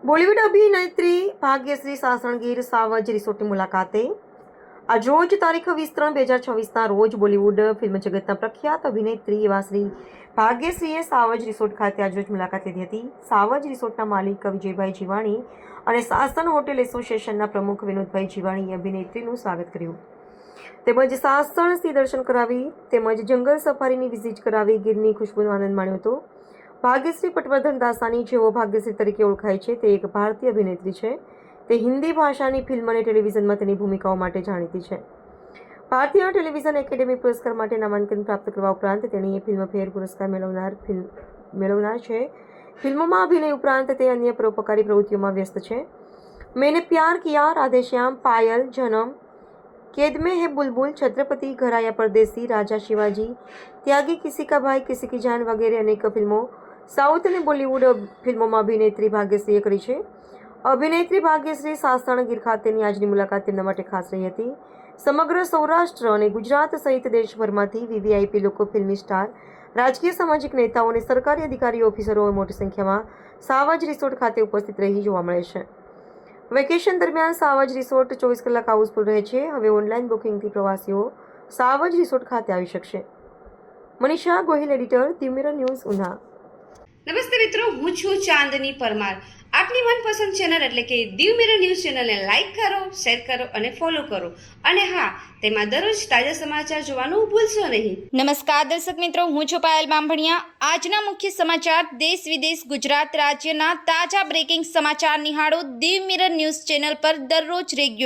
બોલિવૂડ અભિનેત્રી ભાગ્યશ્રી સાસણગીર સાવજ રિસોર્ટની મુલાકાતે આજ રોજ તારીખ 20/3/2024ના રોજ બોલિવૂડ ફિલ્મ જગતના પ્રખ્યાત અભિનેત્રી એવા શ્રી ભાગ્યશ્રીએ સાવજ રિસોર્ટ ખાતે આજરોજ મુલાકાત લીધી હતી. સાવજ રિસોર્ટના માલિક વિજયભાઈ જીવાણી અને સાસણ હોટેલ એસોસિએશનના પ્રમુખ વિનોદભાઈ જીવાણીએ અભિનેત્રીનું સ્વાગત કર્યું તેમજ સાસણ સિંહ દર્શન કરાવી તેમજ જંગલ સફારીની વિઝિટ કરાવી ગીરની ખુશ્બુનો આનંદ માણ્યો હતો. ભાગ્યશ્રી પટવર્ધન દાસાની જેઓ ભાગ્યશ્રી તરીકે ઓળખાય છે તે એક ભારતીય અભિનેત્રી છે. તે હિન્દી ભાષાની ફિલ્મ અને ટેલિવિઝનમાં તેની ભૂમિકાઓ માટે જાણીતી છે. ભારતીય ટેલિવિઝન એકેડેમી પુરસ્કાર માટે નામાંકન પ્રાપ્ત કરવા ઉપરાંત તેણીએ ફિલ્મફેર પુરસ્કાર મેળવનાર છે. ફિલ્મોમાં અભિનય ઉપરાંત તે અન્ય પરોપકારી પ્રવૃત્તિઓમાં વ્યસ્ત છે. મેને પ્યાર કિયા, રાધેશ્યામ, પાયલ, જન્મ, कैद में है बुलबुल, छत्रपति, घर आया परदेसी, राजा शिवाजी, त्यागी, किसी का भाई किसी की जान वगैरह अनेक फिल्मों સાઉથ અને બોલિવૂડ ફિલ્મોમાં અભિનેત્રી ભાગ્યશ્રીએ કરી છે. અભિનેત્રી ભાગ્યશ્રી સાસણ ગીર ખાતેની આજની મુલાકાત તેમના માટે ખાસ રહી હતી. સમગ્ર સૌરાષ્ટ્ર અને ગુજરાત સહિત દેશભરમાંથી વીવીઆઈપી લોકો, ફિલ્મી સ્ટાર, રાજકીય સામાજિક નેતાઓ અને સરકારી અધિકારીઓ, ઓફિસરો મોટી સંખ્યામાં સાવજ રિસોર્ટ ખાતે ઉપસ્થિત રહી જોવા મળે છે. વેકેશન દરમિયાન સાવજ રિસોર્ટ 24 કલાક હાઉસફુલ રહે છે. હવે ઓનલાઈન બુકિંગથી પ્રવાસીઓ સાવજ રિસોર્ટ ખાતે આવી શકશે. Manisha Gohil, editor, Diu mirror news, Una. નમસ્તે મિત્રો, હું છું ચાંદની પરમાર. આપની મનપસંદ ચેનલ એટલે કે દીવ મિરર ન્યૂઝ ચેનલને લાઈક કરો, શેર કરો અને ફોલો કરો. અને હા, તેમાં દરરોજ તાજા સમાચાર જોવાનું ભૂલશો નહીં. નમસ્કાર દર્શક મિત્રો, હું છું પાયલ બામભણિયા. આજના મુખ્ય સમાચાર, દેશ વિદેશ, ગુજરાત રાજ્યના તાજા બ્રેકિંગ સમાચાર નિહાળો દીવ મિરર ન્યૂઝ ચેનલ પર દરરોજ રેગ્યુલર.